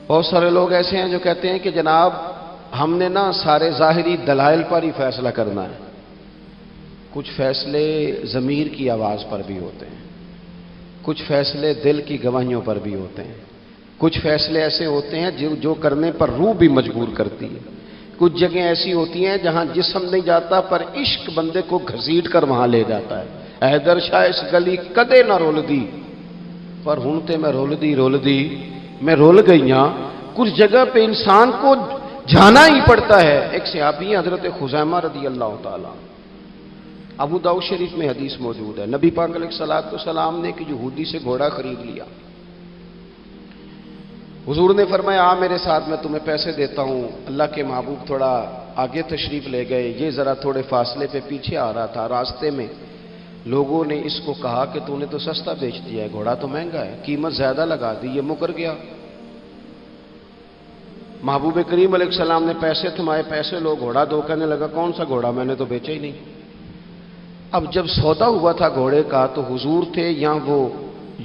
بہت سارے لوگ ایسے ہیں جو کہتے ہیں کہ جناب ہم نے نا سارے ظاہری دلائل پر ہی فیصلہ کرنا ہے. کچھ فیصلے ضمیر کی آواز پر بھی ہوتے ہیں، کچھ فیصلے دل کی گواہیوں پر بھی ہوتے ہیں، کچھ فیصلے ایسے ہوتے ہیں جو کرنے پر روح بھی مجبور کرتی ہے. کچھ جگہیں ایسی ہوتی ہیں جہاں جسم نہیں جاتا پر عشق بندے کو گھسیٹ کر وہاں لے جاتا ہے. حیدر شاہ اس گلی کدے نہ رول دی پر ہن تے میں رول دی میں رول گئی ہاں. کچھ جگہ پہ انسان کو جانا ہی پڑتا ہے. ایک صحابی حضرت خزیمہ رضی اللہ تعالیٰ، ابو داؤد شریف میں حدیث موجود ہے، نبی پاک علیہ الصلوۃ والسلام نے کہ یہودی سے گھوڑا خرید لیا. حضور نے فرمایا آ میرے ساتھ، میں تمہیں پیسے دیتا ہوں. اللہ کے محبوب تھوڑا آگے تشریف لے گئے، یہ ذرا تھوڑے فاصلے پہ پیچھے آ رہا تھا. راستے میں لوگوں نے اس کو کہا کہ تو نے تو سستا بیچ دیا ہے، گھوڑا تو مہنگا ہے، قیمت زیادہ لگا دی. یہ مکر گیا. محبوب کریم علیہ السلام نے پیسے تھمائے، پیسے لو، گھوڑا دو. کہنے لگا کون سا گھوڑا، میں نے تو بیچا ہی نہیں. اب جب سودا ہوا تھا گھوڑے کا تو حضور تھے یا وہ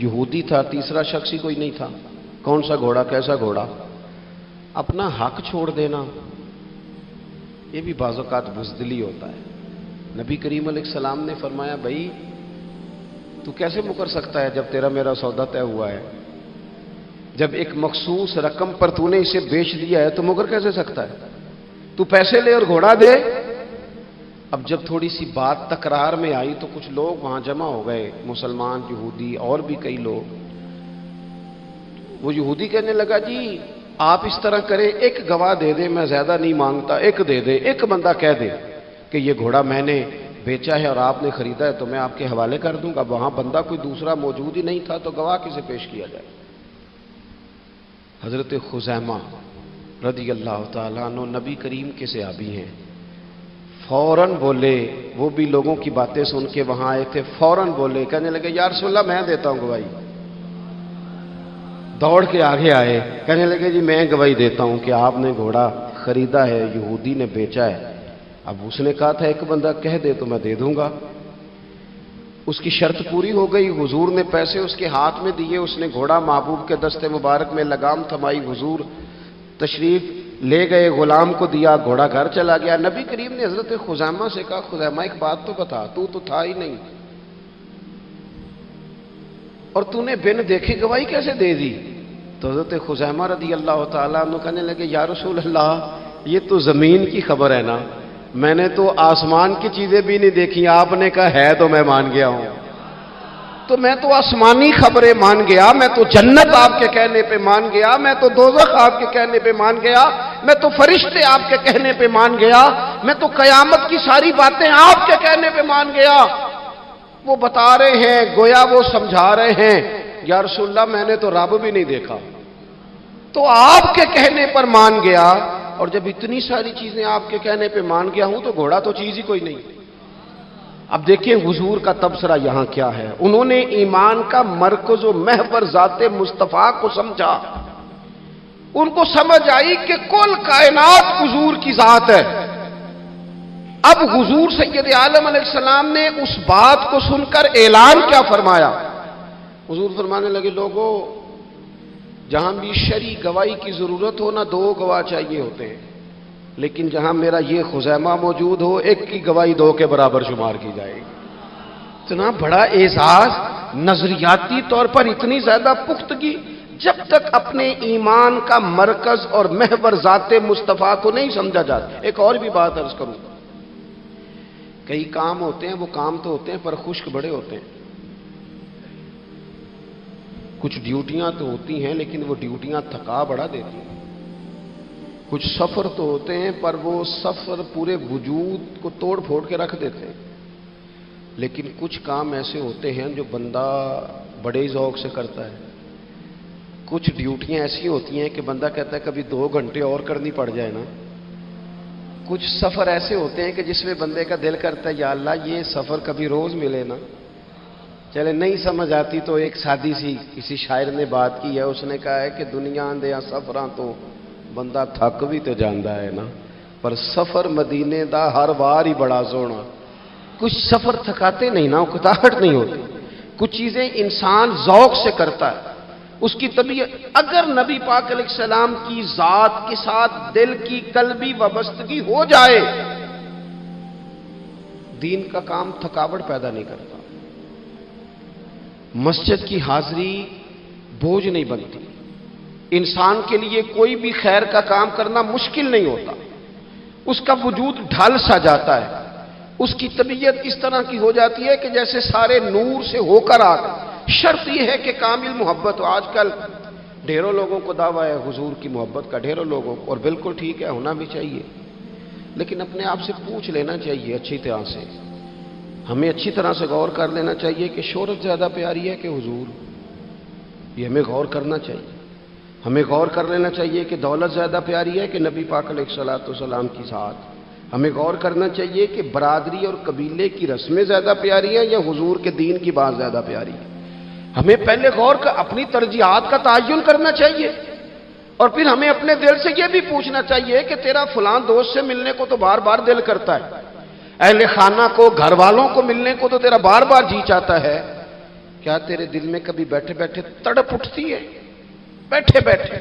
یہودی تھا، تیسرا شخص ہی کوئی نہیں تھا. کون سا گھوڑا، کیسا گھوڑا؟ اپنا حق چھوڑ دینا یہ بھی بعض اوقات بزدلی ہوتا ہے. نبی کریم علیہ السلام نے فرمایا بھائی تو کیسے مکر سکتا ہے جب تیرا میرا سودا طے ہوا ہے؟ جب ایک مخصوص رقم پر تو نے اسے بیچ دیا ہے تو مکر کیسے سکتا ہے؟ تو پیسے لے اور گھوڑا دے. اب جب تھوڑی سی بات تکرار میں آئی تو کچھ لوگ وہاں جمع ہو گئے، مسلمان، یہودی اور بھی کئی لوگ. وہ یہودی کہنے لگا جی آپ اس طرح کریں، ایک گواہ دے دے، میں زیادہ نہیں مانگتا، ایک دے دے، ایک بندہ کہہ دے کہ یہ گھوڑا میں نے بیچا ہے اور آپ نے خریدا ہے تو میں آپ کے حوالے کر دوں گا. وہاں بندہ کوئی دوسرا موجود ہی نہیں تھا تو گواہ کسے پیش کیا جائے؟ حضرت خزیمہ رضی اللہ تعالیٰ عنہ نبی کریم کے صحابی ہیں. فوراً بولے، وہ بھی لوگوں کی باتیں سن کے وہاں آئے تھے، فوراً بولے، کہنے لگے یا رسول اللہ میں دیتا ہوں گواہی. دوڑ کے آگے آئے، کہنے لگے جی میں گواہی دیتا ہوں کہ آپ نے گھوڑا خریدا ہے، یہودی نے بیچا ہے. اب اس نے کہا تھا ایک بندہ کہہ دے تو میں دے دوں گا. اس کی شرط پوری ہو گئی. حضور نے پیسے اس کے ہاتھ میں دیے، اس نے گھوڑا محبوب کے دستے مبارک میں لگام تھمائی. حضور تشریف لے گئے، غلام کو دیا، گھوڑا گھر چلا گیا. نبی کریم نے حضرت خزیمہ سے کہا خزیمہ ایک بات تو بتا، تو تھا ہی نہیں اور تو نے بن دیکھے گواہی کیسے دے دی؟ تو حضرت خزیمہ رضی اللہ تعالیٰ عنہ کہنے لگے یا رسول اللہ یہ تو زمین کی خبر ہے نا، میں نے تو آسمان کی چیزیں بھی نہیں دیکھی، آپ نے کہا ہے تو میں مان گیا ہوں. تو میں تو آسمانی خبریں مان گیا، میں تو جنت آپ کے کہنے پہ مان گیا، میں تو دوزخ آپ کے کہنے پہ مان گیا، میں تو فرشتے آپ کے کہنے پہ مان گیا، میں تو قیامت کی ساری باتیں آپ کے کہنے پہ مان گیا. وہ بتا رہے ہیں، گویا وہ سمجھا رہے ہیں یا رسول اللہ میں نے تو رب بھی نہیں دیکھا، تو آپ کے کہنے پر مان گیا. اور جب اتنی ساری چیزیں آپ کے کہنے پہ مان گیا ہوں تو گھوڑا تو چیز ہی کوئی نہیں. اب دیکھیں حضور کا تبصرہ یہاں کیا ہے. انہوں نے ایمان کا مرکز و محور ذات مصطفیٰ کو سمجھا. ان کو سمجھ آئی کہ کل کائنات حضور کی ذات ہے. اب حضور سید عالم علیہ السلام نے اس بات کو سن کر اعلان کیا فرمایا؟ حضور فرمانے لگے لوگوں جہاں بھی شرعی گواہی کی ضرورت ہو نہ دو گواہ چاہیے ہوتے ہیں، لیکن جہاں میرا یہ خزیمہ موجود ہو ایک کی گواہی دو کے برابر شمار کی جائے گی. اتنا بڑا اعزاز، نظریاتی طور پر اتنی زیادہ پختگی. جب تک اپنے ایمان کا مرکز اور محور ذات مصطفیٰ کو نہیں سمجھا جاتا. ایک اور بھی بات عرض کروں، کئی کام ہوتے ہیں وہ کام تو ہوتے ہیں پر خشک بڑے ہوتے ہیں. کچھ ڈیوٹیاں تو ہوتی ہیں لیکن وہ ڈیوٹیاں تھکا بڑا دیتی ہیں. کچھ سفر تو ہوتے ہیں پر وہ سفر پورے وجود کو توڑ پھوڑ کے رکھ دیتے ہیں. لیکن کچھ کام ایسے ہوتے ہیں جو بندہ بڑے ذوق سے کرتا ہے. کچھ ڈیوٹیاں ایسی ہوتی ہیں کہ بندہ کہتا ہے کبھی 2 گھنٹے اور کرنی پڑ جائے نا. کچھ سفر ایسے ہوتے ہیں کہ جس میں بندے کا دل کرتا ہے یا اللہ یہ سفر کبھی روز ملے نا. چلے نہیں سمجھ آتی تو ایک سادی سی کسی شاعر نے بات کی ہے. اس نے کہا ہے کہ دنیا دیا سفراں تو بندہ تھک بھی تو جاندا ہے نا، پر سفر مدینے دا ہر وار ہی بڑا سونا. کچھ سفر تھکاتے نہیں نا، اکتاہٹ نہیں ہوتی. کچھ چیزیں انسان ذوق سے کرتا ہے. اس کی طبیعت، اگر نبی پاک علیہ السلام کی ذات کے ساتھ دل کی قلبی وابستگی ہو جائے، دین کا کام تھکاوٹ پیدا نہیں کرتا، مسجد کی حاضری بوجھ نہیں بنتی، انسان کے لیے کوئی بھی خیر کا کام کرنا مشکل نہیں ہوتا، اس کا وجود ڈھل سا جاتا ہے، اس کی طبیعت اس طرح کی ہو جاتی ہے کہ جیسے سارے نور سے ہو کر آ گئے۔ شرط یہ ہے کہ کامل محبت ہو۔ آج کل ڈھیروں لوگوں کو دعویٰ ہے حضور کی محبت کا، ڈھیروں لوگوں کو، اور بالکل ٹھیک ہے، ہونا بھی چاہیے، لیکن اپنے آپ سے پوچھ لینا چاہیے اچھی طرح سے، ہمیں اچھی طرح سے غور کر لینا چاہیے کہ شہرت زیادہ پیاری ہے کہ حضور، یہ ہمیں غور کرنا چاہیے۔ ہمیں غور کر لینا چاہیے کہ دولت زیادہ پیاری ہے کہ نبی پاک علیہ الصلوۃ والسلام کی ذات۔ ہمیں غور کرنا چاہیے کہ برادری اور قبیلے کی رسمیں زیادہ پیاری ہیں یا حضور کے دین کی بات زیادہ پیاری ہے۔ ہمیں پہلے غور کر اپنی ترجیحات کا تعین کرنا چاہیے، اور پھر ہمیں اپنے دل سے یہ بھی پوچھنا چاہیے کہ تیرا فلاں دوست سے ملنے کو تو بار بار دل کرتا ہے، اہل خانہ کو، گھر والوں کو ملنے کو تو تیرا بار بار جی چاہتا ہے، کیا تیرے دل میں کبھی بیٹھے بیٹھے تڑپ اٹھتی ہے، بیٹھے بیٹھے،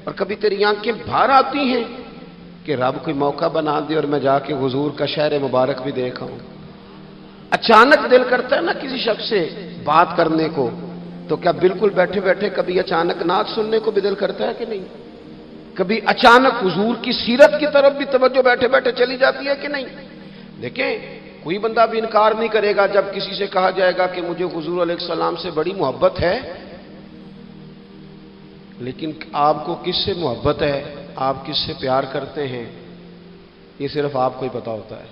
اور کبھی تیری آنکھیں باہر آتی ہیں کہ رب کوئی موقع بنا دے اور میں جا کے حضور کا شہر مبارک بھی دیکھا ہوں؟ اچانک دل کرتا ہے نا کسی شخص سے بات کرنے کو، تو کیا بالکل بیٹھے بیٹھے کبھی اچانک نعت سننے کو بھی دل کرتا ہے کہ نہیں؟ کبھی اچانک حضور کی سیرت کی طرف بھی توجہ بیٹھے بیٹھے چلی جاتی ہے کہ نہیں؟ دیکھیں، کوئی بندہ بھی انکار نہیں کرے گا جب کسی سے کہا جائے گا کہ مجھے حضور علیہ السلام سے بڑی محبت ہے، لیکن آپ کو کس سے محبت ہے، آپ کس سے پیار کرتے ہیں، یہ صرف آپ کو ہی پتا ہوتا ہے۔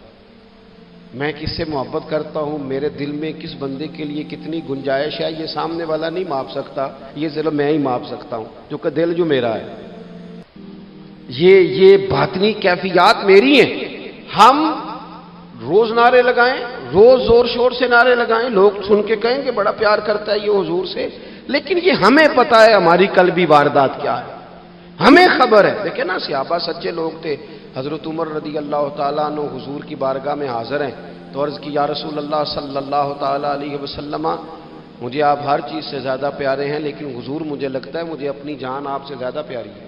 میں کس سے محبت کرتا ہوں، میرے دل میں کس بندے کے لیے کتنی گنجائش ہے، یہ سامنے والا نہیں ماپ سکتا، یہ صرف میں ہی ماپ سکتا ہوں، جو کہ دل جو میرا ہے۔ یہ باطنی کیفیات میری ہیں۔ ہم روز نعرے لگائیں، روز زور شور سے نعرے لگائیں، لوگ سن کے کہیں کہ بڑا پیار کرتا ہے یہ حضور سے، لیکن یہ ہمیں پتا ہے ہماری قلبی واردات کیا ہے، ہمیں خبر ہے۔ دیکھیں نا، صحابہ سچے لوگ تھے، حضرت عمر رضی اللہ تعالیٰ عنہ حضور کی بارگاہ میں حاضر ہیں تو عرض کی، یا رسول اللہ صلی اللہ تعالیٰ علیہ وسلم، مجھے آپ ہر چیز سے زیادہ پیارے ہیں، لیکن حضور مجھے لگتا ہے مجھے اپنی جان آپ سے زیادہ پیاری ہے۔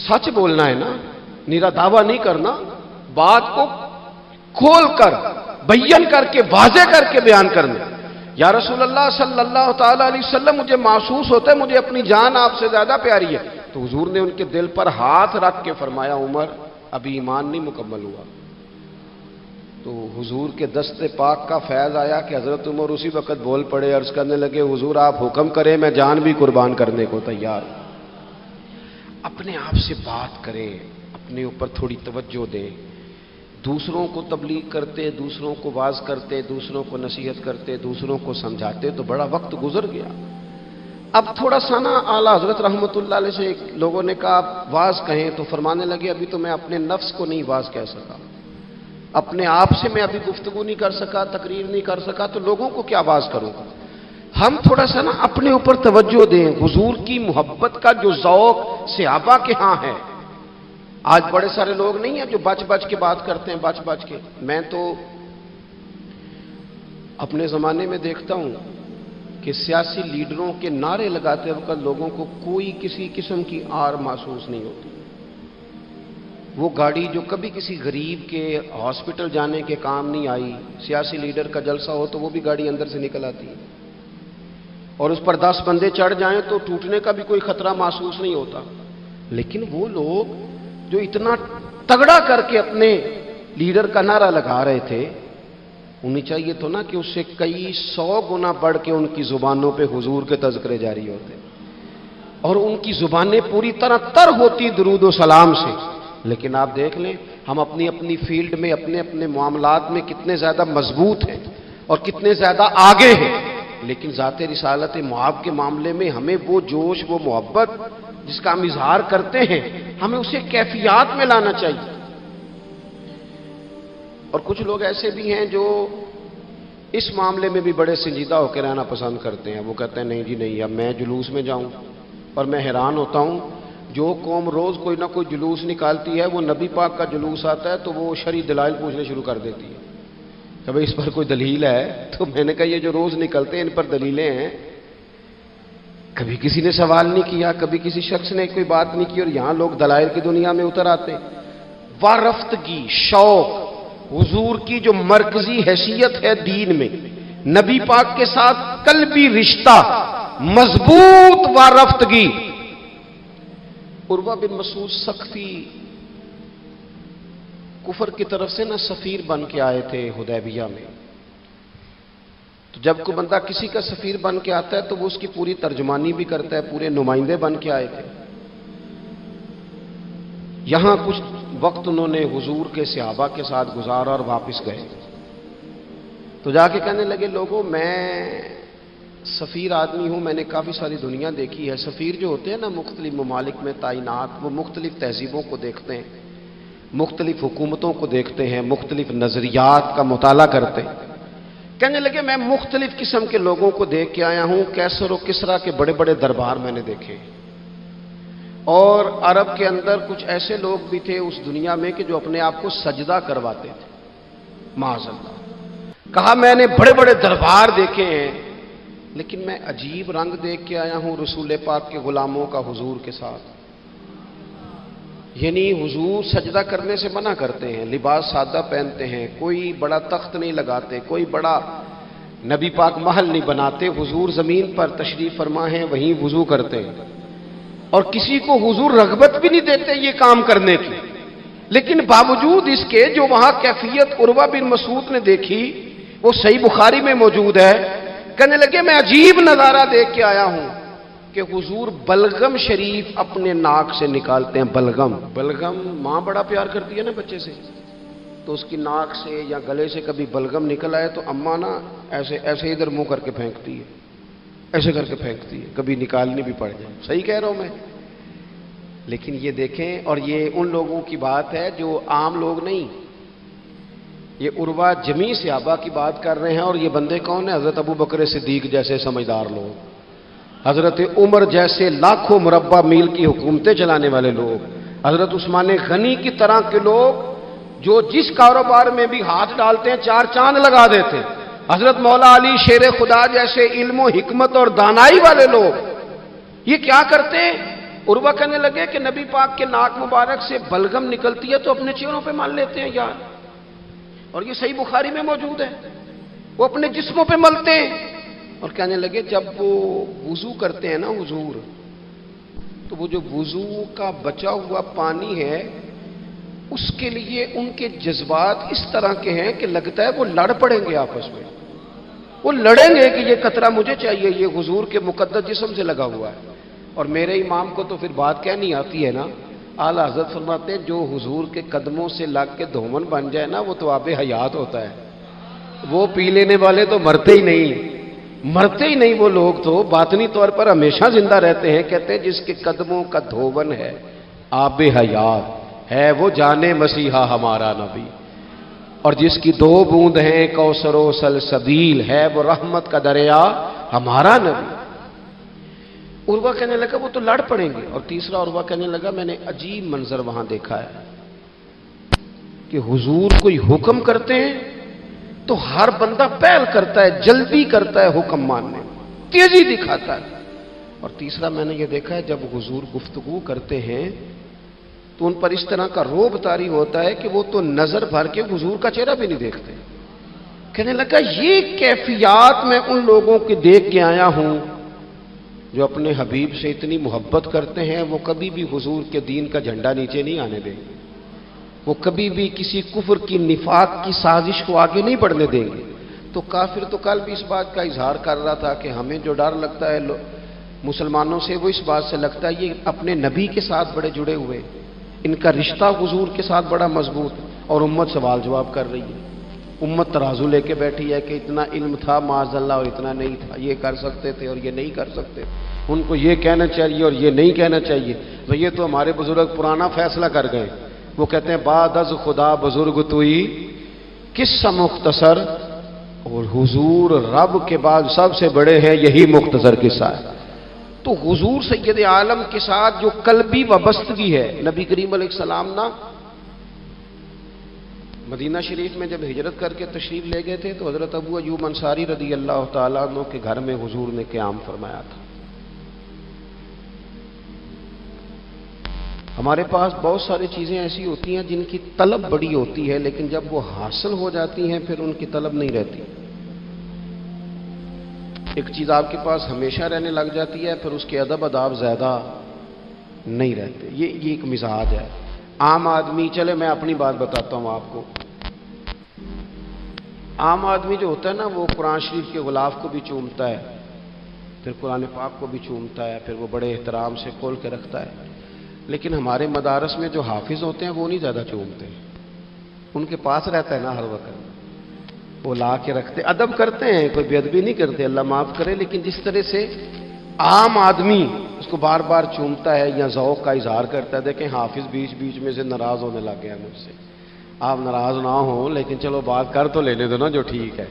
سچ بولنا ہے نا، نیرا دعویٰ نہیں کرنا، بات کو کھول کر بیان کر کے واضح کر کے بیان کرنا۔ یا رسول اللہ صلی اللہ تعالیٰ علیہ وسلم، مجھے محسوس ہوتا ہے مجھے اپنی جان آپ سے زیادہ پیاری ہے۔ تو حضور نے ان کے دل پر ہاتھ رکھ کے فرمایا، عمر ابھی ایمان نہیں مکمل ہوا۔ تو حضور کے دست پاک کا فیض آیا کہ حضرت عمر اسی وقت بول پڑے، عرض کرنے لگے، حضور آپ حکم کریں، میں جان بھی قربان کرنے کو تیار ہوں۔ اپنے آپ سے بات کریں، اپنے اوپر تھوڑی توجہ دیں، دوسروں کو تبلیغ کرتے، دوسروں کو واعظ کرتے، دوسروں کو نصیحت کرتے، دوسروں کو سمجھاتے تو بڑا وقت گزر گیا۔ اب تھوڑا سا نا اعلیٰ حضرت رحمۃ اللہ علیہ سے لوگوں نے کہا آپ واعظ کہیں، تو فرمانے لگے ابھی تو میں اپنے نفس کو نہیں واعظ کہہ سکا، اپنے آپ سے میں ابھی گفتگو نہیں کر سکا، تقریر نہیں کر سکا، تو لوگوں کو کیا واعظ کروں گا۔ ہم تھوڑا سا نا اپنے اوپر توجہ دیں۔ حضور کی محبت کا جو ذوق صحابہ کے ہاں ہے، آج بڑے سارے لوگ نہیں ہیں جو بچ بچ کے بات کرتے ہیں، بچ بچ کے۔ میں تو اپنے زمانے میں دیکھتا ہوں کہ سیاسی لیڈروں کے نعرے لگاتے وقت لوگوں کو کوئی کسی قسم کی آر محسوس نہیں ہوتی۔ وہ گاڑی جو کبھی کسی غریب کے ہاسپٹل جانے کے کام نہیں آئی، سیاسی لیڈر کا جلسہ ہو تو وہ بھی گاڑی اندر سے نکل آتی ہے، اور اس پر 10 بندے چڑھ جائیں تو ٹوٹنے کا بھی کوئی خطرہ محسوس نہیں ہوتا۔ لیکن وہ لوگ جو اتنا تگڑا کر کے اپنے لیڈر کا نعرہ لگا رہے تھے، انہیں چاہیے تو نا کہ اس سے کئی 100 گنا بڑھ کے ان کی زبانوں پہ حضور کے تذکرے جاری ہوتے، اور ان کی زبانیں پوری طرح تر ہوتی درود و سلام سے۔ لیکن آپ دیکھ لیں ہم اپنی اپنی فیلڈ میں، اپنے اپنے معاملات میں کتنے زیادہ مضبوط ہیں اور کتنے زیادہ آگے ہیں، لیکن ذات رسالت معاب کے معاملے میں ہمیں وہ جوش، وہ محبت جس کا ہم اظہار کرتے ہیں، ہمیں اسے کیفیات میں لانا چاہیے۔ اور کچھ لوگ ایسے بھی ہیں جو اس معاملے میں بھی بڑے سنجیدہ ہو کے رہنا پسند کرتے ہیں۔ وہ کہتے ہیں نہیں جی نہیں، اب میں جلوس میں جاؤں، اور میں حیران ہوتا ہوں جو قوم روز کوئی نہ کوئی جلوس نکالتی ہے، وہ نبی پاک کا جلوس آتا ہے تو وہ شرعی دلائل پوچھنے شروع کر دیتی ہے کہ بھئی اس پر کوئی دلیل ہے؟ تو میں نے کہا یہ جو روز نکلتے ہیں ان پر دلیلیں ہیں؟ کبھی کسی نے سوال نہیں کیا، کبھی کسی شخص نے کوئی بات نہیں کی، اور یہاں لوگ دلائل کی دنیا میں اتر آتے. وارفتگی، شوق، حضور کی جو مرکزی حیثیت ہے دین میں، نبی پاک کے ساتھ قلبی رشتہ، مضبوط وارفتگی. عروہ بن مسعود ثقفی کفر کی طرف سے نہ سفیر بن کے آئے تھے حدیبیہ میں. تو جب کوئی بندہ کسی کا سفیر بن کے آتا ہے تو وہ اس کی پوری ترجمانی بھی کرتا ہے، پورے نمائندے بن کے آئے تھے. یہاں کچھ وقت انہوں نے حضور کے صحابہ کے ساتھ گزارا اور واپس گئے. تو جا کے کہنے لگے لوگوں میں سفیر آدمی ہوں، میں نے کافی ساری دنیا دیکھی ہے. سفیر جو ہوتے ہیں نا مختلف ممالک میں تعینات، وہ مختلف تہذیبوں کو دیکھتے ہیں، مختلف حکومتوں کو دیکھتے ہیں، مختلف نظریات کا مطالعہ کرتے ہیں. کہنے لگے میں مختلف قسم کے لوگوں کو دیکھ کے آیا ہوں. کیسر و کسرا کے بڑے بڑے دربار میں نے دیکھے، اور عرب کے اندر کچھ ایسے لوگ بھی تھے اس دنیا میں کہ جو اپنے آپ کو سجدہ کرواتے تھے، معاذ اللہ. کہا میں نے بڑے بڑے دربار دیکھے ہیں، لیکن میں عجیب رنگ دیکھ کے آیا ہوں رسول پاک کے غلاموں کا حضور کے ساتھ. یعنی حضور سجدہ کرنے سے منع کرتے ہیں، لباس سادہ پہنتے ہیں، کوئی بڑا تخت نہیں لگاتے، کوئی بڑا نبی پاک محل نہیں بناتے. حضور زمین پر تشریف فرما ہیں، وہیں وضو کرتے ہیں، اور کسی کو حضور رغبت بھی نہیں دیتے یہ کام کرنے کی. لیکن باوجود اس کے جو وہاں کیفیت عروہ بن مسعود نے دیکھی وہ صحیح بخاری میں موجود ہے. کہنے لگے میں عجیب نظارہ دیکھ کے آیا ہوں کہ حضور بلغم شریف اپنے ناک سے نکالتے ہیں. بلغم ماں بڑا پیار کرتی ہے نا بچے سے، تو اس کی ناک سے یا گلے سے کبھی بلغم نکل آئے تو اماں نا ایسے ادھر منہ کر کے پھینکتی ہے، ایسے کر کے پھینکتی ہے، کبھی نکالنی بھی پڑ جائے. صحیح کہہ رہا ہوں میں؟ لیکن یہ دیکھیں، اور یہ ان لوگوں کی بات ہے جو عام لوگ نہیں، یہ عروہ جمیع صحابہ کی بات کر رہے ہیں. اور یہ بندے کون ہیں؟ حضرت ابو بکر صدیق جیسے سمجھدار لوگ، حضرت عمر جیسے لاکھوں مربع میل کی حکومتیں چلانے والے لوگ، حضرت عثمان غنی کی طرح کے لوگ جو جس کاروبار میں بھی ہاتھ ڈالتے ہیں 4 چاند لگا دیتے ہیں. حضرت مولا علی شیر خدا جیسے علم و حکمت اور دانائی والے لوگ یہ کیا کرتے ہیں؟ عروہ کہنے لگے کہ نبی پاک کے ناک مبارک سے بلغم نکلتی ہے تو اپنے چہروں پہ مل لیتے ہیں یار. اور یہ صحیح بخاری میں موجود ہے، وہ اپنے جسموں پہ ملتے ہیں. اور کہنے لگے جب وہ وضو کرتے ہیں نا حضور، تو وہ جو وضو کا بچا ہوا پانی ہے اس کے لیے ان کے جذبات اس طرح کے ہیں کہ لگتا ہے وہ لڑ پڑیں گے آپس میں. وہ لڑیں گے کہ یہ قطرہ مجھے چاہیے، یہ حضور کے مقدس جسم سے لگا ہوا ہے. اور میرے امام کو تو پھر بات کہنی آتی ہے نا. اعلیٰ حضرت فرماتے ہیں جو حضور کے قدموں سے لگ کے دھومن بن جائے نا وہ تو آب حیات ہوتا ہے. وہ پی لینے والے تو مرتے ہی نہیں وہ لوگ تو باطنی طور پر ہمیشہ زندہ رہتے ہیں. کہتے ہیں جس کے قدموں کا دھوون ہے آب حیات ہے وہ جانے مسیحا ہمارا نبی، اور جس کی 2 بوند ہیں کوثر و سلسبیل ہے وہ رحمت کا دریا ہمارا نبی. عروہ کہنے لگا وہ تو لڑ پڑیں گے. اور تیسرا عروہ کہنے لگا میں نے عجیب منظر وہاں دیکھا ہے کہ حضور کوئی حکم کرتے ہیں تو ہر بندہ پہل کرتا ہے، جلدی کرتا ہے حکم ماننے، تیزی دکھاتا ہے. اور تیسرا میں نے یہ دیکھا ہے جب حضور گفتگو کرتے ہیں تو ان پر اس طرح کا روب طاری ہوتا ہے کہ وہ تو نظر بھر کے حضور کا چہرہ بھی نہیں دیکھتے. کہنے لگا یہ کیفیات میں ان لوگوں کی دیکھ کے آیا ہوں جو اپنے حبیب سے اتنی محبت کرتے ہیں. وہ کبھی بھی حضور کے دین کا جھنڈا نیچے نہیں آنے دیں گے، وہ کبھی بھی کسی کفر کی نفاق کی سازش کو آگے نہیں بڑھنے دیں گے. تو کافر تو کل بھی اس بات کا اظہار کر رہا تھا کہ ہمیں جو ڈر لگتا ہے مسلمانوں سے وہ اس بات سے لگتا ہے یہ اپنے نبی کے ساتھ بڑے جڑے ہوئے، ان کا رشتہ حضور کے ساتھ بڑا مضبوط. اور امت سوال جواب کر رہی ہے، امت ترازو لے کے بیٹھی ہے کہ اتنا علم تھا معاذ اللہ اور اتنا نہیں تھا، یہ کر سکتے تھے اور یہ نہیں کر سکتے، ان کو یہ کہنا چاہیے اور یہ نہیں کہنا چاہیے. بھئی یہ تو ہمارے بزرگ پرانا فیصلہ کر گئے. وہ کہتے ہیں بعد از خدا بزرگ توئی قصہ مختصر، اور حضور رب کے بعد سب سے بڑے ہیں، یہی مختصر قصہ ہے. تو حضور سید عالم کے ساتھ جو قلبی وابستگی ہے، نبی کریم علیہ السلام نا مدینہ شریف میں جب ہجرت کر کے تشریف لے گئے تھے تو حضرت ابو ایوب انصاری رضی اللہ تعالیٰ عنہ کے گھر میں حضور نے قیام فرمایا تھا. ہمارے پاس بہت ساری چیزیں ایسی ہوتی ہیں جن کی طلب بڑی ہوتی ہے، لیکن جب وہ حاصل ہو جاتی ہیں پھر ان کی طلب نہیں رہتی۔ ایک چیز آپ کے پاس ہمیشہ رہنے لگ جاتی ہے، پھر اس کے ادب آداب زیادہ نہیں رہتے۔ یہ ایک مزاج ہے عام آدمی۔ چلے میں اپنی بات بتاتا ہوں آپ کو۔ عام آدمی جو ہوتا ہے نا، وہ قرآن شریف کے غلاف کو بھی چومتا ہے، پھر قرآن پاک کو بھی چومتا ہے، پھر وہ بڑے احترام سے کھول کے رکھتا ہے۔ لیکن ہمارے مدارس میں جو حافظ ہوتے ہیں وہ نہیں زیادہ چومتے، ان کے پاس رہتا ہے نا ہر وقت، وہ لا کے رکھتے، ادب کرتے ہیں، کوئی بے ادبی نہیں کرتے، اللہ معاف کرے۔ لیکن جس طرح سے عام آدمی اس کو بار بار چومتا ہے یا ذوق کا اظہار کرتا ہے، دیکھیں حافظ بیچ بیچ میں سے ناراض ہونے لگ گیا مجھ سے۔ آپ ناراض نہ ہوں، لیکن چلو بات کر تو لینے دو نا، جو ٹھیک ہے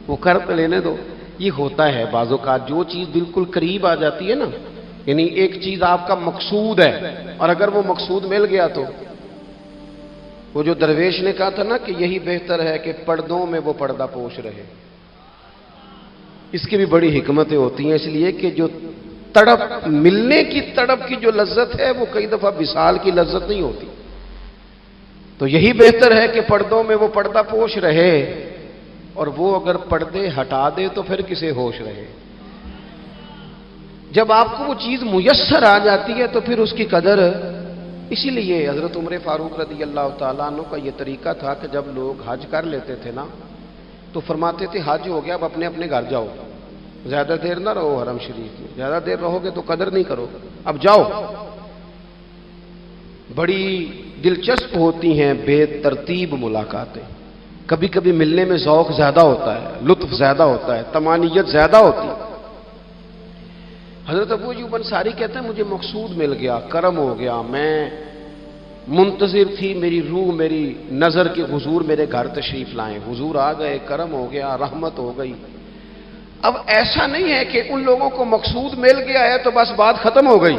وہ کر تو لینے دو۔ یہ ہوتا ہے بعض اوقات، جو چیز بالکل قریب آ جاتی ہے نا، یعنی ایک چیز آپ کا مقصود ہے اور اگر وہ مقصود مل گیا تو، وہ جو درویش نے کہا تھا نا کہ یہی بہتر ہے کہ پردوں میں وہ پردہ پوش رہے، اس کی بھی بڑی حکمتیں ہوتی ہیں، اس لیے کہ جو تڑپ، ملنے کی تڑپ کی جو لذت ہے وہ کئی دفعہ وصال کی لذت نہیں ہوتی۔ تو یہی بہتر ہے کہ پردوں میں وہ پردہ پوش رہے، اور وہ اگر پردے ہٹا دے تو پھر کسے ہوش رہے۔ جب آپ کو وہ چیز میسر آ جاتی ہے تو پھر اس کی قدر۔ اسی لیے حضرت عمر فاروق رضی اللہ تعالیٰ عنہ کا یہ طریقہ تھا کہ جب لوگ حج کر لیتے تھے نا تو فرماتے تھے حج ہو گیا، اب اپنے اپنے گھر جاؤ، زیادہ دیر نہ رہو حرم شریف میں، زیادہ دیر رہو گے تو قدر نہیں کرو، اب جاؤ۔ بڑی دلچسپ ہوتی ہیں بے ترتیب ملاقاتیں، کبھی کبھی ملنے میں ذوق زیادہ ہوتا ہے، لطف زیادہ ہوتا ہے، طمانینت زیادہ ہوتی ہے۔ حضرت ابو ایوب انصاری کہتے ہیں مجھے مقصود مل گیا، کرم ہو گیا، میں منتظر تھی، میری روح، میری نظر کی حضور میرے گھر تشریف لائیں، حضور آ گئے، کرم ہو گیا، رحمت ہو گئی۔ اب ایسا نہیں ہے کہ ان لوگوں کو مقصود مل گیا ہے تو بس بات ختم ہو گئی،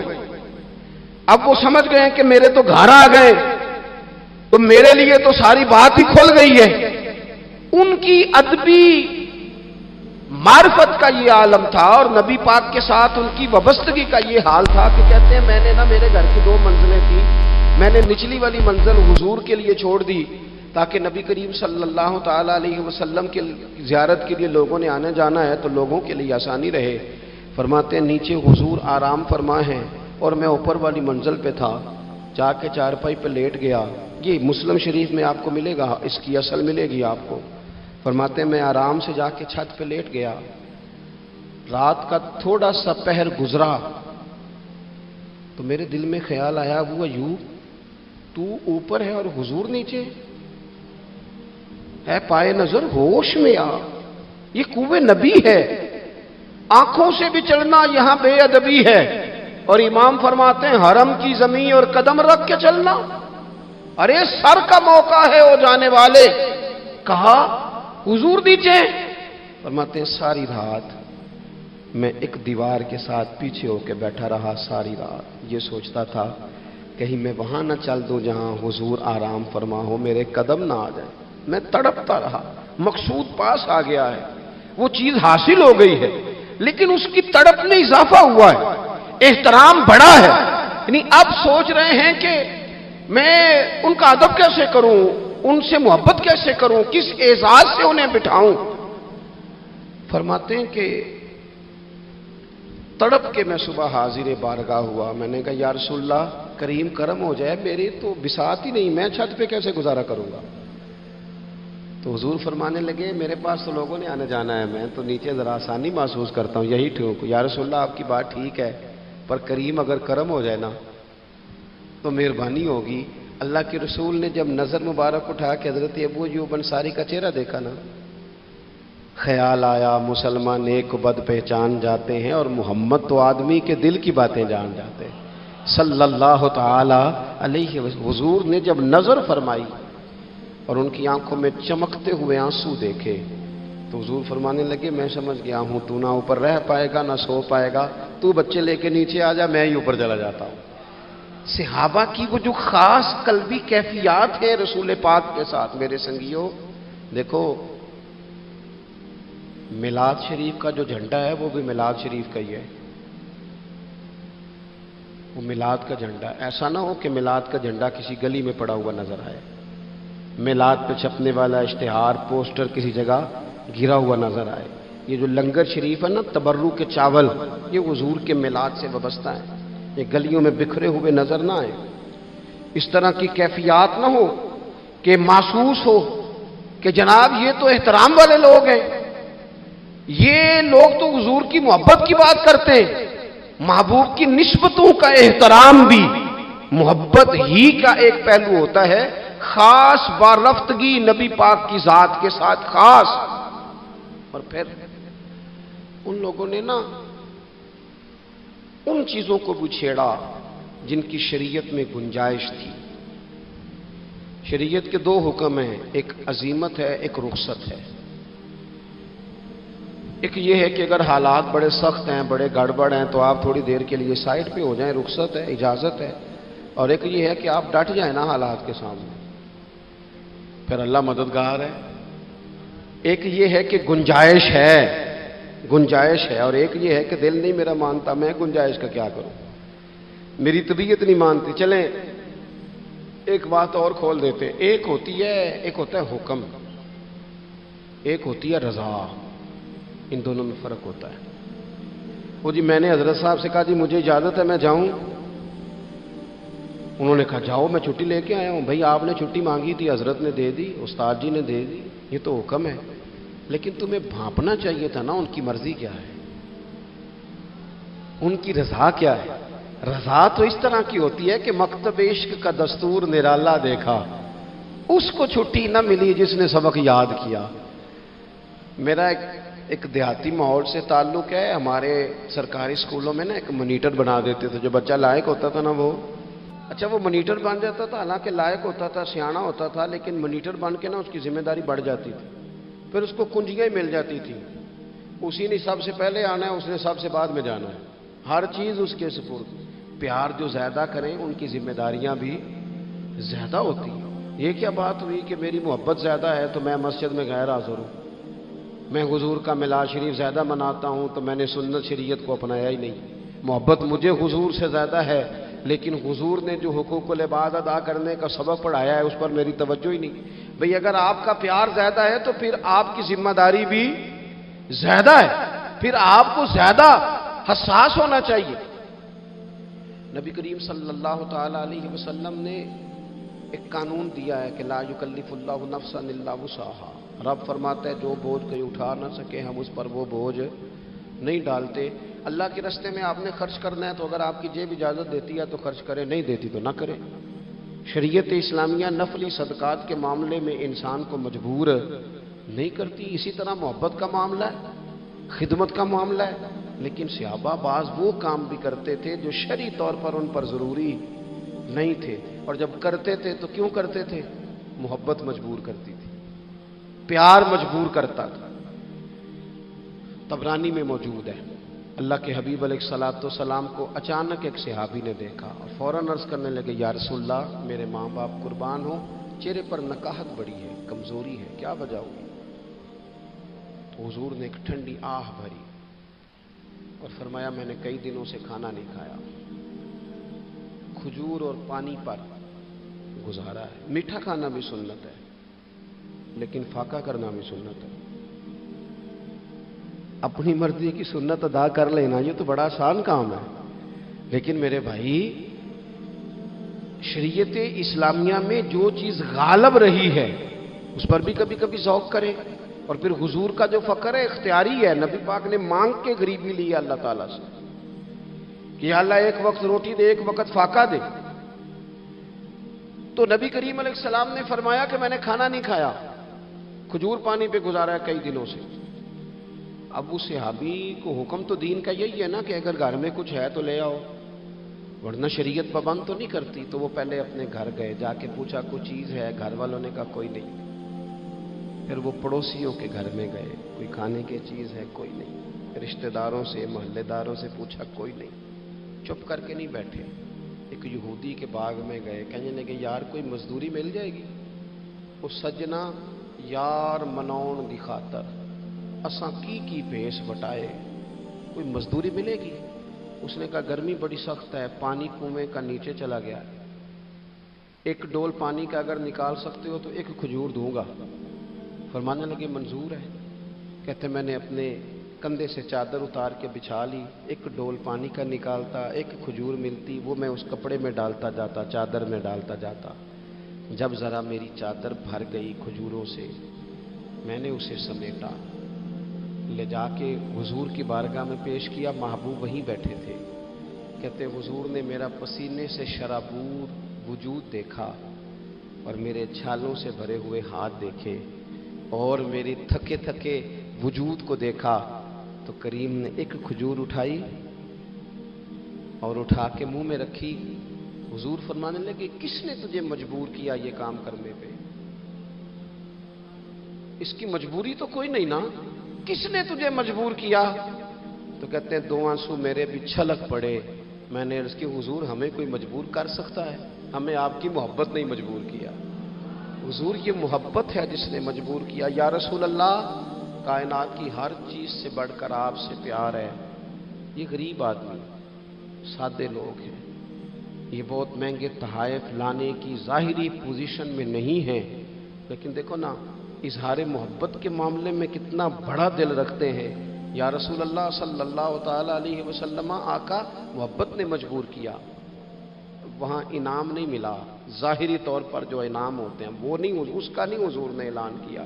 اب وہ سمجھ گئے کہ میرے تو گھر آ گئے تو میرے لیے تو ساری بات ہی کھل گئی ہے۔ ان کی ادبی معرفت کا یہ عالم تھا، اور نبی پاک کے ساتھ ان کی وابستگی کا یہ حال تھا کہ کہتے ہیں میں نے نا، میرے گھر کی 2 منزلیں تھیں، میں نے نچلی والی منزل حضور کے لیے چھوڑ دی تاکہ نبی کریم صلی اللہ تعالی علیہ وسلم کی زیارت کے لیے لوگوں نے آنے جانا ہے تو لوگوں کے لیے آسانی رہے۔ فرماتے ہیں نیچے حضور آرام فرما ہیں اور میں اوپر والی منزل پہ تھا، جا کے چارپائی پہ لیٹ گیا۔ یہ مسلم شریف میں آپ کو ملے گا، اس کی اصل ملے گی آپ کو۔ فرماتے ہیں میں آرام سے جا کے چھت پہ لیٹ گیا، رات کا تھوڑا سا پہر گزرا تو میرے دل میں خیال آیا ابو ایوب تو اوپر ہے اور حضور نیچے ہے، پائے نظر ہوش میں آ، یہ کوئے نبی ہے، آنکھوں سے بھی چلنا یہاں بے ادبی ہے، اور امام فرماتے ہیں حرم کی زمین اور قدم رکھ کے چلنا، ارے سر کا موقع ہے او جانے والے۔ کہا حضور نیچے؟ فرماتے ہیں ساری رات میں ایک دیوار کے ساتھ پیچھے ہو کے بیٹھا رہا، ساری رات یہ سوچتا تھا کہیں میں وہاں نہ چل دوں جہاں حضور آرام فرما ہو، میرے قدم نہ آ جائے۔ میں تڑپتا رہا، مقصود پاس آ گیا ہے، وہ چیز حاصل ہو گئی ہے، لیکن اس کی تڑپ میں اضافہ ہوا ہے، احترام بڑا ہے، یعنی اب سوچ رہے ہیں کہ میں ان کا ادب کیسے کروں، ان سے محبت کیسے کروں، کس اعزاز سے انہیں بٹھاؤں۔ فرماتے ہیں کہ تڑپ کے میں صبح حاضر بارگاہ ہوا، میں نے کہا یا رسول اللہ کریم کرم ہو جائے، میری تو بساط ہی نہیں، میں چھت پہ کیسے گزارا کروں گا۔ تو حضور فرمانے لگے میرے پاس تو لوگوں نے آنے جانا ہے، میں تو نیچے ذرا آسانی محسوس کرتا ہوں، یہی ٹھیک۔ یا رسول اللہ آپ کی بات ٹھیک ہے، پر کریم اگر کرم ہو جائے نا تو مہربانی ہوگی۔ اللہ کے رسول نے جب نظر مبارک اٹھا کے حضرت ابو ایوب انصاری کا چہرہ دیکھا نا، خیال آیا مسلمان نیک و بد پہچان جاتے ہیں اور محمد تو آدمی کے دل کی باتیں جان جاتے ہیں صلی اللہ تعالی علیہ وسلم۔ حضور نے جب نظر فرمائی اور ان کی آنکھوں میں چمکتے ہوئے آنسو دیکھے تو حضور فرمانے لگے میں سمجھ گیا ہوں تو نہ اوپر رہ پائے گا نہ سو پائے گا، تو بچے لے کے نیچے آ جا، میں ہی اوپر چلا جاتا ہوں۔ صحابہ کی وہ جو خاص قلبی کیفیات ہیں رسول پاک کے ساتھ، میرے سنگیوں دیکھو میلاد شریف کا جو جھنڈا ہے وہ بھی میلاد شریف کا ہی ہے، وہ میلاد کا جھنڈا، ایسا نہ ہو کہ میلاد کا جھنڈا کسی گلی میں پڑا ہوا نظر آئے، میلاد پہ چھپنے والا اشتہار پوسٹر کسی جگہ گرا ہوا نظر آئے۔ یہ جو لنگر شریف ہے نا، تبرک کے چاول، یہ حضور کے میلاد سے وابستہ ہے، یہ گلیوں میں بکھرے ہوئے نظر نہ آئے۔ اس طرح کی کیفیات نہ ہو کہ محسوس ہو کہ جناب یہ تو احترام والے لوگ ہیں، یہ لوگ تو حضور کی محبت کی بات کرتے ہیں۔ محبوب کی نسبتوں کا احترام بھی محبت ہی کا ایک پہلو ہوتا ہے، خاص وارفتگی نبی پاک کی ذات کے ساتھ خاص۔ اور پھر ان لوگوں نے نا ان چیزوں کو بھی چھیڑا جن کی شریعت میں گنجائش تھی۔ شریعت کے دو حکم ہیں، ایک عزیمت ہے، ایک رخصت ہے۔ ایک یہ ہے کہ اگر حالات بڑے سخت ہیں، بڑے گڑبڑ ہیں، تو آپ تھوڑی دیر کے لیے سائڈ پہ ہو جائیں، رخصت ہے، اجازت ہے۔ اور ایک یہ ہے کہ آپ ڈٹ جائیں نا حالات کے سامنے، پھر اللہ مددگار ہے۔ ایک یہ ہے کہ گنجائش ہے، گنجائش ہے، اور ایک یہ ہے کہ دل نہیں میرا مانتا، میں گنجائش کا کیا کروں، میری طبیعت نہیں مانتی۔ چلیں ایک بات اور کھول دیتے، ایک ہوتا ہے حکم، ایک ہوتی ہے رضا، ان دونوں میں فرق ہوتا ہے۔ وہ جی میں نے حضرت صاحب سے کہا جی مجھے اجازت ہے میں جاؤں، انہوں نے کہا جاؤ میں چھٹی لے کے آیا ہوں۔ بھائی آپ نے چھٹی مانگی تھی، حضرت نے دے دی، استاد جی نے دے دی، یہ تو حکم ہے، لیکن تمہیں بھانپنا چاہیے تھا نا ان کی مرضی کیا ہے، ان کی رضا کیا ہے۔ رضا تو اس طرح کی ہوتی ہے کہ مکتب عشق کا دستور نرالا دیکھا، اس کو چھٹی نہ ملی جس نے سبق یاد کیا۔ میرا ایک دیہاتی ماحول سے تعلق ہے، ہمارے سرکاری سکولوں میں نا ایک مانیٹر بنا دیتے تھے، جو بچہ لائق ہوتا تھا نا وہ وہ مانیٹر بن جاتا تھا، حالانکہ لائق ہوتا تھا، سیاںا ہوتا تھا، لیکن مانیٹر بن کے نا اس کی ذمہ داری بڑھ جاتی تھی، پھر اس کو کنجیاں ہی مل جاتی تھی، اسی نے سب سے پہلے آنا ہے، اس نے سب سے بعد میں جانا ہے، ہر چیز اس کے سپرد۔ پیار جو زیادہ کریں ان کی ذمہ داریاں بھی زیادہ ہوتی ہیں۔ یہ کیا بات ہوئی کہ میری محبت زیادہ ہے تو میں مسجد میں غیر حاضر ہوں، میں حضور کا میلاد شریف زیادہ مناتا ہوں تو میں نے سنت شریعت کو اپنایا ہی نہیں۔ محبت مجھے حضور سے زیادہ ہے، لیکن حضور نے جو حقوق العباد ادا کرنے کا سبق پڑھایا ہے اس پر میری توجہ ہی نہیں۔ بھئی اگر آپ کا پیار زیادہ ہے تو پھر آپ کی ذمہ داری بھی زیادہ ہے، پھر آپ کو زیادہ حساس ہونا چاہیے۔ نبی کریم صلی اللہ تعالی علیہ وسلم نے ایک قانون دیا ہے کہ لا یکلف اللہ نفسا الا وسعها۔ رب فرماتا ہے جو بوجھ کوئی اٹھا نہ سکے ہم اس پر وہ بوجھ نہیں ڈالتے۔ اللہ کے راستے میں آپ نے خرچ کرنا ہے تو اگر آپ کی جیب اجازت دیتی ہے تو خرچ کرے، نہیں دیتی تو نہ کرے۔ شریعت اسلامیہ نفلی صدقات کے معاملے میں انسان کو مجبور نہیں کرتی۔ اسی طرح محبت کا معاملہ ہے، خدمت کا معاملہ ہے، لیکن صحابہ بعض وہ کام بھی کرتے تھے جو شرعی طور پر ان پر ضروری نہیں تھے، اور جب کرتے تھے تو کیوں کرتے تھے؟ محبت مجبور کرتی تھی، پیار مجبور کرتا تھا۔ طبرانی میں موجود ہے، اللہ کے حبیب علیہ الصلوۃ والسلام کو اچانک ایک صحابی نے دیکھا اور فوراً عرض کرنے لگے یا رسول اللہ میرے ماں باپ قربان ہوں، چہرے پر نکاہت بڑی ہے، کمزوری ہے، کیا وجہ ہوئی؟ تو حضور نے ایک ٹھنڈی آہ بھری اور فرمایا میں نے کئی دنوں سے کھانا نہیں کھایا، کھجور اور پانی پر گزارا ہے۔ میٹھا کھانا بھی سنت ہے لیکن فاقہ کرنا بھی سنت ہے۔ اپنی مرضی کی سنت ادا کر لینا یہ تو بڑا آسان کام ہے، لیکن میرے بھائی شریعت اسلامیہ میں جو چیز غالب رہی ہے اس پر بھی کبھی کبھی ذوق کرے۔ اور پھر حضور کا جو فقر ہے اختیاری ہے، نبی پاک نے مانگ کے غریبی لی ہے اللہ تعالیٰ سے کہ یا اللہ ایک وقت روٹی دے، ایک وقت فاقہ دے۔ تو نبی کریم علیہ السلام نے فرمایا کہ میں نے کھانا نہیں کھایا، کھجور پانی پہ گزارا ہے کئی دنوں سے۔ اب اس صحابی کو حکم تو دین کا یہی ہے نا کہ اگر گھر میں کچھ ہے تو لے آؤ، ورنہ شریعت پابند تو نہیں کرتی۔ تو وہ پہلے اپنے گھر گئے، جا کے پوچھا کوئی چیز ہے؟ گھر والوں نے کہا کوئی نہیں۔ پھر وہ پڑوسیوں کے گھر میں گئے، کوئی کھانے کی چیز ہے؟ کوئی نہیں۔ رشتہ داروں سے، محلے داروں سے پوچھا، کوئی نہیں۔ چپ کر کے نہیں بیٹھے، ایک یہودی کے باغ میں گئے، کہنے لگے یار کوئی مزدوری مل جائے گی؟ وہ سجنا یار مناؤن دی خاطر اساں کی پیش وٹائے، کوئی مزدوری ملے گی؟ اس نے کہا گرمی بڑی سخت ہے، پانی کنویں کا نیچے چلا گیا، ایک ڈول پانی کا اگر نکال سکتے ہو تو ایک کھجور دوں گا۔ فرمانے لگے منظور ہے۔ کہتے میں نے اپنے کندھے سے چادر اتار کے بچھا لی، ایک ڈول پانی کا نکالتا، ایک کھجور ملتی، وہ میں اس کپڑے میں ڈالتا جاتا، چادر میں ڈالتا جاتا۔ جب ذرا میری چادر بھر گئی کھجوروں سے، میں نے اسے سمیٹا، لے جا کے حضور کی بارگاہ میں پیش کیا۔ محبوب وہیں بیٹھے تھے۔ کہتے حضور نے میرا پسینے سے شرابور وجود دیکھا اور میرے چھالوں سے بھرے ہوئے ہاتھ دیکھے اور میرے تھکے تھکے وجود کو دیکھا، تو کریم نے ایک کھجور اٹھائی اور اٹھا کے منہ میں رکھی۔ حضور فرمانے لگے کس نے تجھے مجبور کیا یہ کام کرنے پہ؟ اس کی مجبوری تو کوئی نہیں نا، کس نے تجھے مجبور کیا؟ تو کہتے ہیں دو آنسو میرے بھی چھلک پڑے۔ میں نے عرض کی حضور ہمیں کوئی مجبور کر سکتا ہے؟ ہمیں آپ کی محبت نہیں مجبور کیا، حضور یہ محبت ہے جس نے مجبور کیا۔ یا رسول اللہ، کائنات کی ہر چیز سے بڑھ کر آپ سے پیار ہے۔ یہ غریب آدمی، سادے لوگ ہیں، یہ بہت مہنگے تحائف لانے کی ظاہری پوزیشن میں نہیں ہیں، لیکن دیکھو نا اظہار محبت کے معاملے میں کتنا بڑا دل رکھتے ہیں۔ یا رسول اللہ صلی اللہ تعالی علیہ وسلم، آقا محبت نے مجبور کیا۔ وہاں انعام نہیں ملا، ظاہری طور پر جو انعام ہوتے ہیں وہ نہیں، اس کا نہیں حضور نے اعلان کیا۔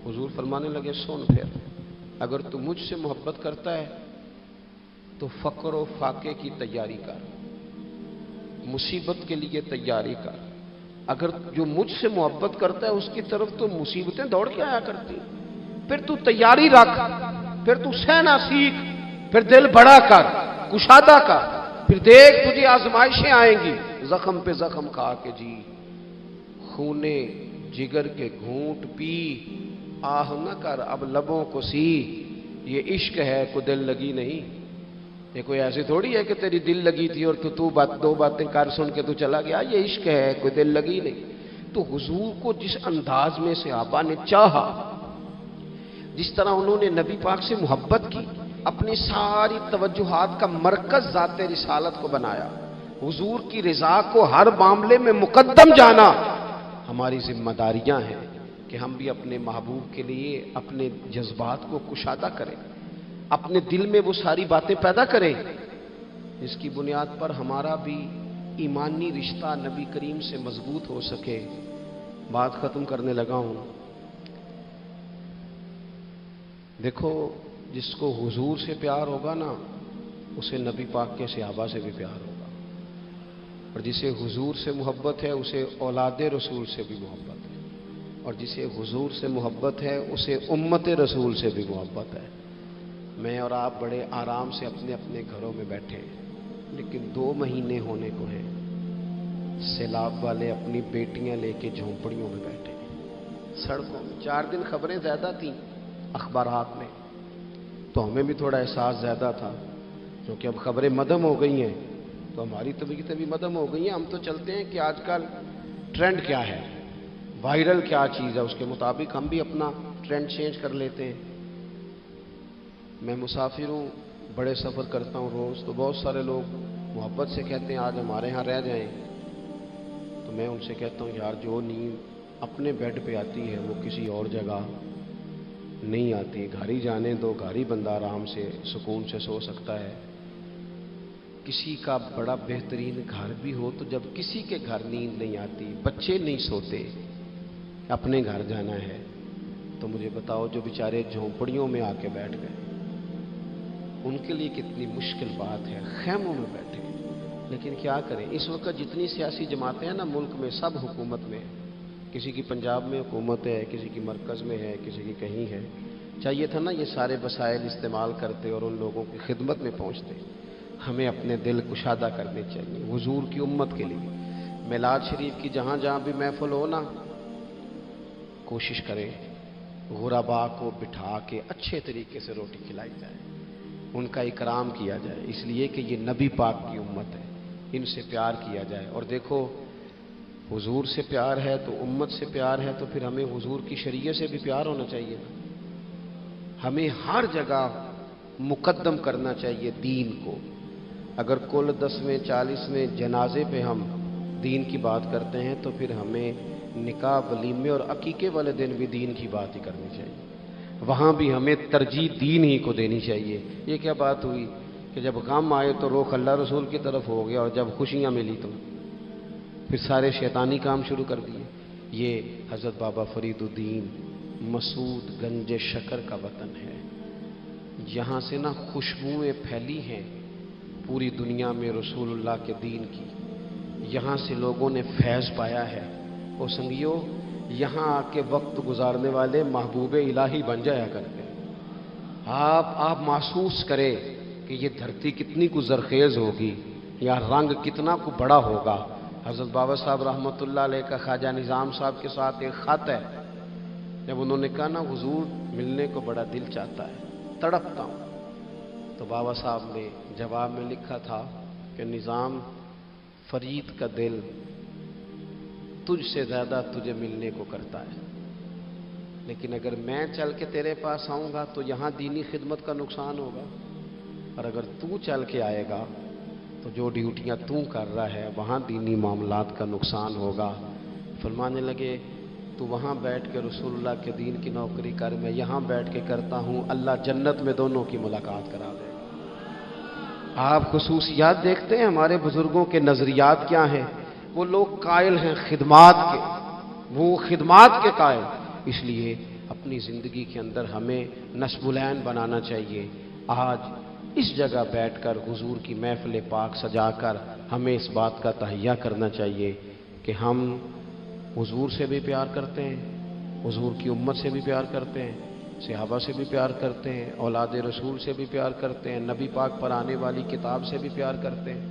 حضور فرمانے لگے سن پھر، اگر تو مجھ سے محبت کرتا ہے تو فقر و فاقے کی تیاری کر، مصیبت کے لیے تیاری کر۔ اگر جو مجھ سے محبت کرتا ہے اس کی طرف تو مصیبتیں دوڑ کے آیا کرتی، پھر تو تیاری رکھ، پھر تو سہنا سیکھ، پھر دل بڑا کر، کشادہ کر، پھر دیکھ تجھے آزمائشیں آئیں گی، زخم پہ زخم کھا کے جی، خونے جگر کے گھونٹ پی، آہ نہ کر اب لبوں کو سی، یہ عشق ہے کوئی دل لگی نہیں۔ یہ کوئی ایسی تھوڑی ہے کہ تیری دل لگی تھی اور تو دو باتیں کر سن کے تو چلا گیا، یہ عشق ہے کوئی دل لگی نہیں۔ تو حضور کو جس انداز میں صحابہ نے چاہا، جس طرح انہوں نے نبی پاک سے محبت کی، اپنی ساری توجہات کا مرکز ذات رسالت کو بنایا، حضور کی رضا کو ہر معاملے میں مقدم جانا، ہماری ذمہ داریاں ہیں کہ ہم بھی اپنے محبوب کے لیے اپنے جذبات کو کشادہ کریں، اپنے دل میں وہ ساری باتیں پیدا کریں جس کی بنیاد پر ہمارا بھی ایمانی رشتہ نبی کریم سے مضبوط ہو سکے۔ بات ختم کرنے لگا ہوں۔ دیکھو جس کو حضور سے پیار ہوگا نا، اسے نبی پاک کے صحابہ سے بھی پیار ہوگا، اور جسے حضور سے محبت ہے اسے اولاد رسول سے بھی محبت ہے، اور جسے حضور سے محبت ہے اسے امت رسول سے بھی محبت ہے۔ میں اور آپ بڑے آرام سے اپنے اپنے گھروں میں بیٹھے، لیکن 2 مہینے ہونے کو ہیں، سیلاب والے اپنی بیٹیاں لے کے جھونپڑیوں میں بیٹھے سڑکوں میں۔ 4 دن خبریں زیادہ تھیں اخبارات میں، تو ہمیں بھی تھوڑا احساس زیادہ تھا، کیونکہ اب خبریں مدھم ہو گئی ہیں تو ہماری طبیعتیں بھی مدھم ہو گئی ہیں۔ ہم تو چلتے ہیں کہ آج کل ٹرینڈ کیا ہے، وائرل کیا چیز ہے، اس کے مطابق ہم بھی اپنا ٹرینڈ چینج کر لیتے ہیں۔ میں مسافر ہوں، بڑے سفر کرتا ہوں روز، تو بہت سارے لوگ محبت سے کہتے ہیں آج ہمارے ہاں رہ جائیں، تو میں ان سے کہتا ہوں یار جو نیند اپنے بیڈ پہ آتی ہے وہ کسی اور جگہ نہیں آتی، گھر ہی جانے دو، گھر ہی بندہ آرام سے سکون سے سو سکتا ہے۔ کسی کا بڑا بہترین گھر بھی ہو تو جب کسی کے گھر نیند نہیں آتی، بچے نہیں سوتے، اپنے گھر جانا ہے، تو مجھے بتاؤ جو بیچارے جھونپڑیوں میں آ کے بیٹھ گئے ان کے لیے کتنی مشکل بات ہے، خیموں میں بیٹھے۔ لیکن کیا کریں، اس وقت جتنی سیاسی جماعتیں ہیں نا ملک میں، سب حکومت میں، کسی کی پنجاب میں حکومت ہے، کسی کی مرکز میں ہے، کسی کی کہیں ہے۔ چاہیے تھا نا یہ سارے وسائل استعمال کرتے اور ان لوگوں کی خدمت میں پہنچتے۔ ہمیں اپنے دل کشادہ کرنے چاہیے حضور کی امت کے لیے۔ میلاد شریف کی جہاں جہاں بھی محفل ہو نا، کوشش کریں غربا کو بٹھا کے اچھے طریقے سے روٹی کھلائی جائے، ان کا اکرام کیا جائے، اس لیے کہ یہ نبی پاک کی امت ہے، ان سے پیار کیا جائے۔ اور دیکھو حضور سے پیار ہے تو امت سے پیار ہے، تو پھر ہمیں حضور کی شریعت سے بھی پیار ہونا چاہیے۔ ہمیں ہر جگہ مقدم کرنا چاہیے دین کو، اگر کل 10ویں 40ویں جنازے پہ ہم دین کی بات کرتے ہیں تو پھر ہمیں نکاح ولیمے اور عقیقے والے دن بھی دین کی بات ہی کرنی چاہیے، وہاں بھی ہمیں ترجیح دین ہی کو دینی چاہیے۔ یہ کیا بات ہوئی کہ جب غم آئے تو رخ اللہ رسول کی طرف ہو گیا، اور جب خوشیاں ملی تو پھر سارے شیطانی کام شروع کر دیے۔ یہ حضرت بابا فرید الدین مسعود گنج شکر کا وطن ہے، یہاں سے نہ خوشبوئیں پھیلی ہیں پوری دنیا میں رسول اللہ کے دین کی، یہاں سے لوگوں نے فیض پایا ہے۔ اور سنگیو، یہاں آ کے وقت گزارنے والے محبوب الہی بن جایا کرتے ہیں۔ آپ محسوس کریں کہ یہ دھرتی کتنی کو زرخیز ہوگی، یا رنگ کتنا کو بڑا ہوگا۔ حضرت بابا صاحب رحمۃ اللہ علیہ کا خواجہ نظام صاحب کے ساتھ ایک خط ہے، جب انہوں نے کہا نا حضور ملنے کو بڑا دل چاہتا ہے، تڑپتا ہوں، تو بابا صاحب نے جواب میں لکھا تھا کہ نظام، فرید کا دل تجھ سے زیادہ تجھے ملنے کو کرتا ہے، لیکن اگر میں چل کے تیرے پاس آؤں گا تو یہاں دینی خدمت کا نقصان ہوگا، اور اگر تو چل کے آئے گا تو جو ڈیوٹیاں تو کر رہا ہے وہاں دینی معاملات کا نقصان ہوگا۔ فرمانے لگے تو وہاں بیٹھ کے رسول اللہ کے دین کی نوکری کر، میں یہاں بیٹھ کے کرتا ہوں، اللہ جنت میں دونوں کی ملاقات کرا دے گا۔ آپ خصوصیات دیکھتے ہیں ہمارے بزرگوں کے نظریات کیا ہیں؟ وہ لوگ قائل ہیں خدمات کے، وہ خدمات کے قائل، اس لیے اپنی زندگی کے اندر ہمیں نصب العین بنانا چاہیے۔ آج اس جگہ بیٹھ کر حضور کی محفل پاک سجا کر ہمیں اس بات کا تہیہ کرنا چاہیے کہ ہم حضور سے بھی پیار کرتے ہیں، حضور کی امت سے بھی پیار کرتے ہیں، صحابہ سے بھی پیار کرتے ہیں، اولاد رسول سے بھی پیار کرتے ہیں، نبی پاک پر آنے والی کتاب سے بھی پیار کرتے ہیں،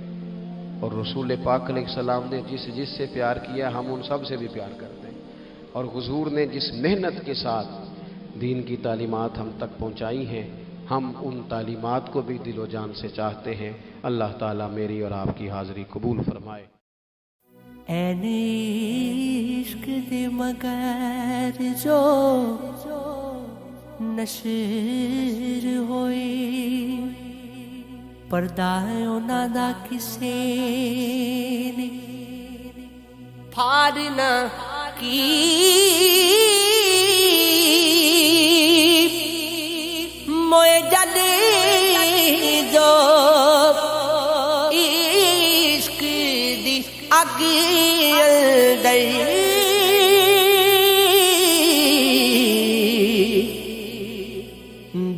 اور رسول پاک علیہ السلام نے جس سے پیار کیا ہم ان سب سے بھی پیار کرتے ہیں، اور حضور نے جس محنت کے ساتھ دین کی تعلیمات ہم تک پہنچائی ہیں، ہم ان تعلیمات کو بھی دل و جان سے چاہتے ہیں۔ اللہ تعالیٰ میری اور آپ کی حاضری قبول فرمائے۔ این عشق دے مگر جو نشر ہوئی، پردہ انہاں دا کسے نے پھاڑ نہ کی، موئے جلے جو عشق دی اگ اندر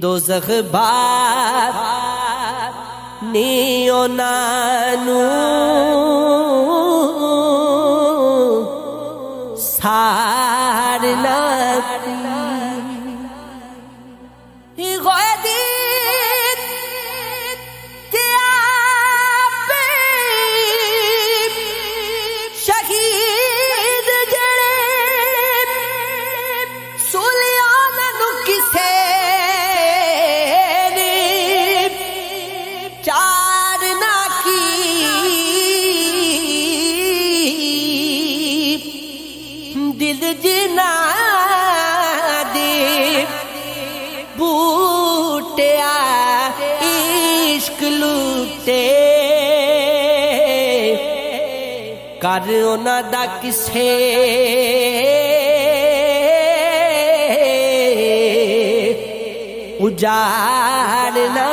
دوزخ بار نے انہاں نوں سارنا دل جنا دے بوٹیا عشق لوٹے کر انہاں دا کسے اجاڑ نہ